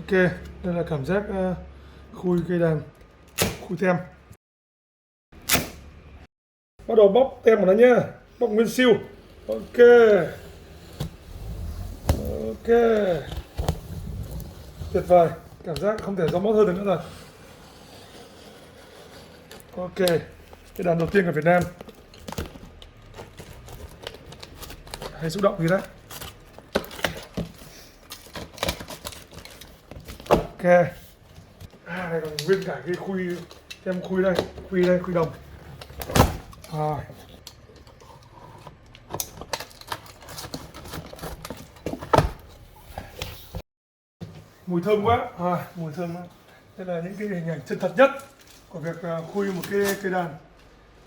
Ok, đây là cảm giác khui cây đàn, khui tem. Bắt đầu bóc tem của nó nhá, bóc nguyên siêu. Ok, ok, tuyệt vời, cảm giác không thể gió mót hơn được nữa rồi. Ok, cái đàn đầu tiên của Việt Nam. Hay xúc động gì đấy. Ok, này còn nguyên cả cái khui tem khui đây, khui đồng. Rồi. Mùi thơm quá, mùi thơm quá. Đây là những cái hình ảnh chân thật nhất của việc khui một cái cây đàn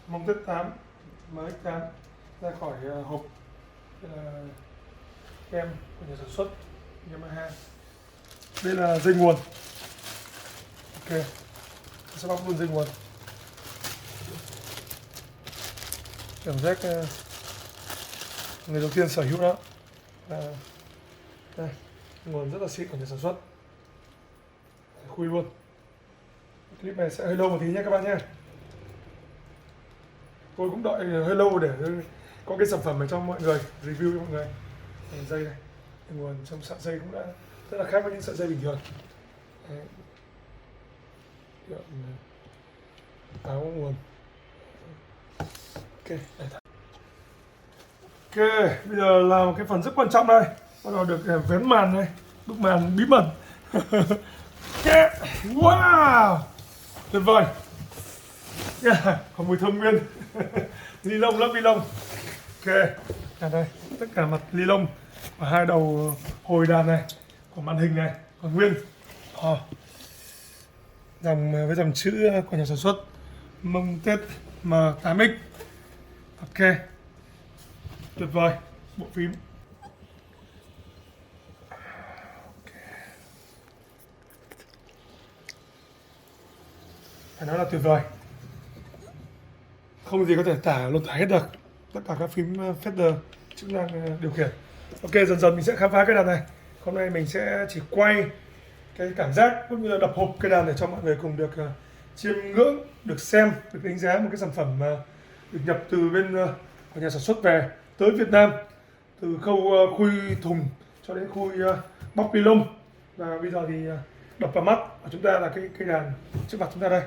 Mông Tết 8 MX8 ra khỏi hộp. Đây là kem của nhà sản xuất Yamaha. Đây là dây nguồn. Ok, sẽ bóc luôn dây nguồn. Cảm giác người đầu tiên sở hữu đó. Đây, nguồn rất là xịn của nhà sản xuất. Khui luôn. Clip này sẽ hơi lâu một tí nhé các bạn nhé. Tôi cũng đợi hơi lâu để có cái sản phẩm này cho mọi người, review cho mọi người. Dây này, nguồn trong sợi dây cũng đã rất là khác với những sợi dây bình thường. Đấy. Áo nguồn. Ok, ok, bây giờ là một cái phần rất quan trọng đây. Bắt đầu được vén màn đây, bức màn bí mật. Okay. Wow, tuyệt vời. Yeah. Có mùi thơm nguyên. Ni lông, lớp ni lông. Ok, đây tất cả mặt ni lông và hai đầu hồi đàn này, của màn hình này còn nguyên. Dòng với dòng chữ của nhà sản xuất Mông Tết M8X. Ok, tuyệt vời, bộ phím. Phải nói là tuyệt vời, không gì có thể lột tả hết được. Tất cả các phím fader chức năng điều khiển. Ok, dần dần mình sẽ khám phá cái đàn này. Hôm nay mình sẽ chỉ quay cái cảm giác cũng như là đập hộp cây đàn để cho mọi người cùng được chiêm ngưỡng, được xem, được đánh giá một cái sản phẩm được nhập từ bên của nhà sản xuất về tới Việt Nam, từ khâu khui thùng cho đến khui bóc ni lông. Và bây giờ thì đập vào mắt của chúng ta là cái cây đàn trước mặt chúng ta đây,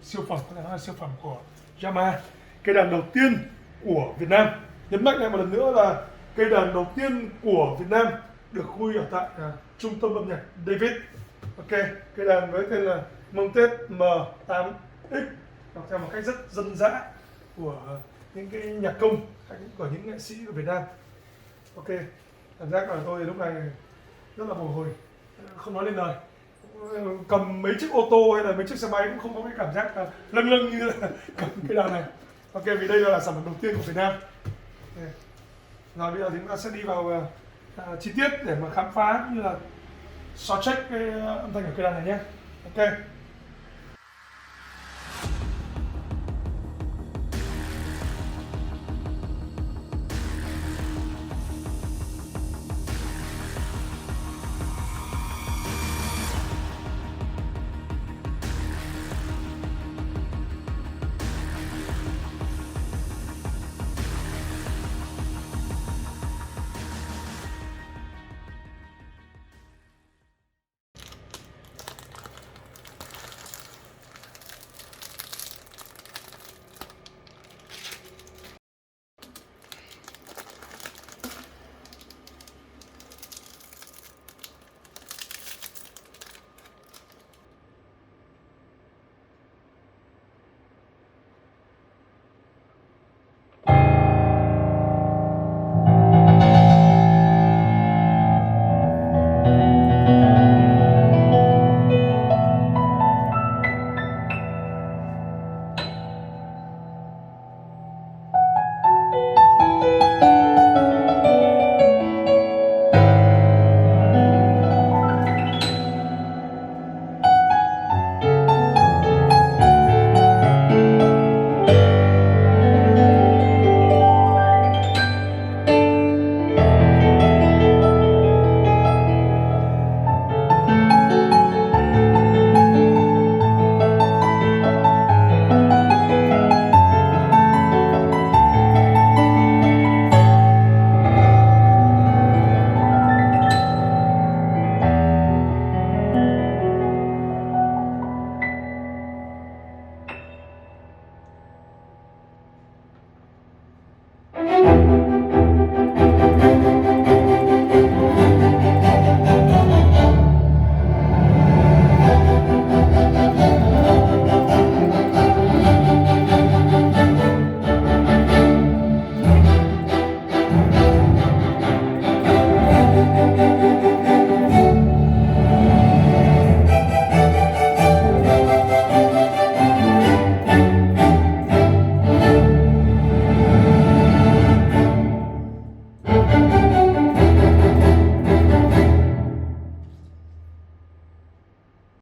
siêu phẩm, có thể nói là siêu phẩm của Yamaha, cây đàn đầu tiên của Việt Nam. Nhấn mạnh lại một lần nữa là cây đàn đầu tiên của Việt Nam được khui ở tại trung tâm âm nhạc David. Ok, cây đàn với tên là Mông Tết M8X, đọc theo một cách rất dân dã của những cái nhạc công hay của những nghệ sĩ của Việt Nam. Ok, cảm giác của tôi lúc này rất là bồi hồi, không nói lên lời. Cầm mấy chiếc ô tô hay là mấy chiếc xe máy cũng không có cái cảm giác lâng lâng như là cầm cái đàn này. Ok, vì đây là sản phẩm đầu tiên của Việt Nam. Okay. Rồi bây giờ thì chúng ta sẽ đi vào chi tiết để mà khám phá cũng như là so check cái âm thanh của cây đàn này nhé. Ok.